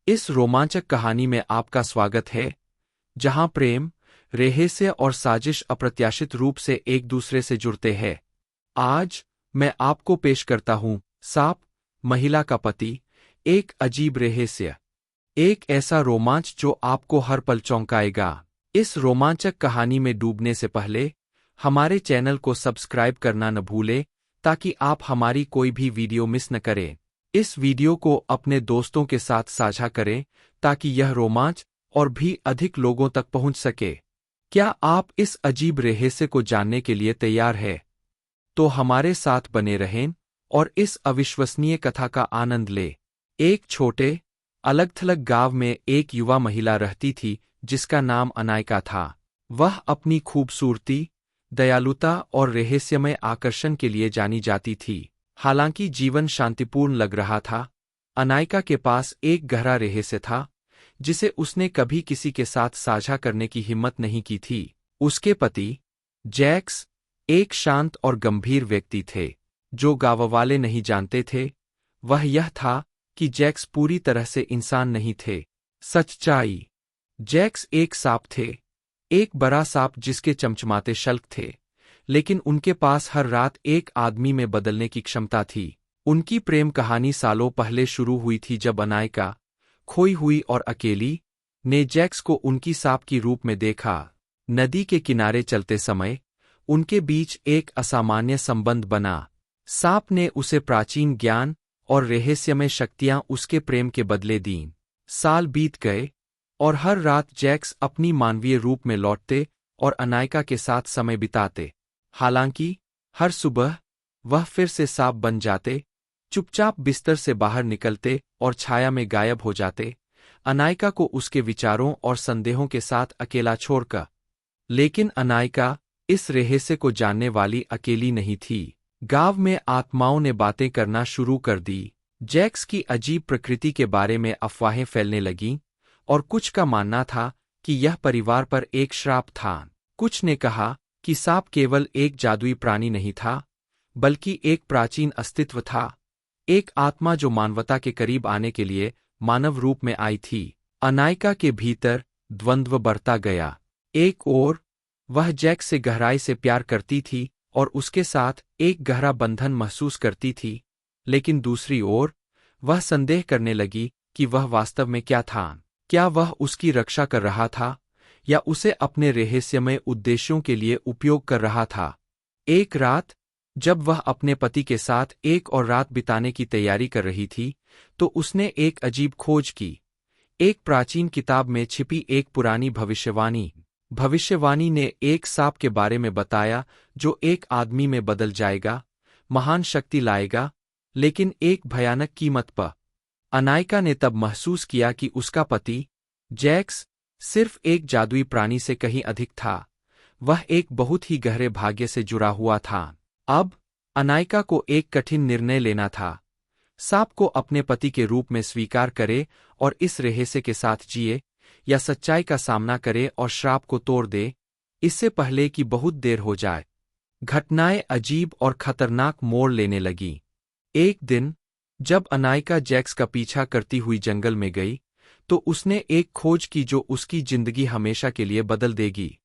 इस रोमांचक कहानी में आपका स्वागत है, जहां प्रेम, रहस्य और साजिश अप्रत्याशित रूप से एक दूसरे से जुड़ते हैं। आज मैं आपको पेश करता हूं सांप, महिला का पति, एक अजीब रहस्य, एक ऐसा रोमांच जो आपको हर पल चौंकाएगा। इस रोमांचक कहानी में डूबने से पहले हमारे चैनल को सब्सक्राइब करना न भूलें, ताकि आप हमारी कोई भी वीडियो मिस न करें। इस वीडियो को अपने दोस्तों के साथ साझा करें ताकि यह रोमांच और भी अधिक लोगों तक पहुंच सके। क्या आप इस अजीब रहस्य को जानने के लिए तैयार हैं? तो हमारे साथ बने रहें और इस अविश्वसनीय कथा का आनंद लें। एक छोटे, अलग-थलग गांव में एक युवा महिला रहती थी जिसका नाम अनायका था। वह अपनी खूबसूरती, दयालुता और रहस्यमय आकर्षण के लिए जानी जाती थी। हालांकि जीवन शांतिपूर्ण लग रहा था, अनायका के पास एक गहरा रहस्य था जिसे उसने कभी किसी के साथ साझा करने की हिम्मत नहीं की थी। उसके पति, जैक्स, एक शांत और गंभीर व्यक्ति थे। जो गांववाले नहीं जानते थे, वह यह था कि जैक्स पूरी तरह से इंसान नहीं थे। सच्चाई, जैक्स एक सांप थे, एक बड़ा सांप जिसके चमचमाते शल्क थे, लेकिन उनके पास हर रात एक आदमी में बदलने की क्षमता थी। उनकी प्रेम कहानी सालों पहले शुरू हुई थी जब अनायका, खोई हुई और अकेली, ने जैक्स को उनकी सांप की रूप में देखा। नदी के किनारे चलते समय उनके बीच एक असामान्य संबंध बना। सांप ने उसे प्राचीन ज्ञान और रहस्यमय शक्तियां उसके प्रेम के बदले दीं। साल बीत गए और हर रात जैक्स अपनी मानवीय रूप में लौटते और अनायका के साथ समय बिताते। हालांकि हर सुबह वह फिर से सांप बन जाते, चुपचाप बिस्तर से बाहर निकलते और छाया में गायब हो जाते, अनायका को उसके विचारों और संदेहों के साथ अकेला छोड़कर। लेकिन अनायका इस रहस्य को जानने वाली अकेली नहीं थी। गांव में आत्माओं ने बातें करना शुरू कर दी। जैक्स की अजीब प्रकृति के बारे में अफवाहें फैलने लगीं, और कुछ का मानना था कि यह परिवार पर एक श्राप था। कुछ ने कहा कि सांप केवल एक जादुई प्राणी नहीं था, बल्कि एक प्राचीन अस्तित्व था, एक आत्मा जो मानवता के करीब आने के लिए मानव रूप में आई थी। अनायका के भीतर द्वंद्व बढ़ता गया। एक ओर वह जैक्स से गहराई से प्यार करती थी और उसके साथ एक गहरा बंधन महसूस करती थी, लेकिन दूसरी ओर वह संदेह करने लगी कि वह वास्तव में क्या था। क्या वह उसकी रक्षा कर रहा था या उसे अपने रहस्यमय उद्देश्यों के लिए उपयोग कर रहा था? एक रात जब वह अपने पति के साथ एक और रात बिताने की तैयारी कर रही थी, तो उसने एक अजीब खोज की। एक प्राचीन किताब में छिपी एक पुरानी भविष्यवाणी ने एक सांप के बारे में बताया जो एक आदमी में बदल जाएगा, महान शक्ति लाएगा, लेकिन एक भयानक कीमत पर। अनायका ने तब महसूस किया कि उसका पति, जैक्स, सिर्फ एक जादुई प्राणी से कहीं अधिक था। वह एक बहुत ही गहरे भाग्य से जुड़ा हुआ था। अब अनायका को एक कठिन निर्णय लेना था। सांप को अपने पति के रूप में स्वीकार करे और इस रहस्य के साथ जिए, या सच्चाई का सामना करे और श्राप को तोड़ दे, इससे पहले कि बहुत देर हो जाए। घटनाएं अजीब और खतरनाक मोड़ लेने लगीं। एक दिन जब अनायका जैक्स का पीछा करती हुई जंगल में गई, तो उसने एक खोज की जो उसकी जिंदगी हमेशा के लिए बदल देगी।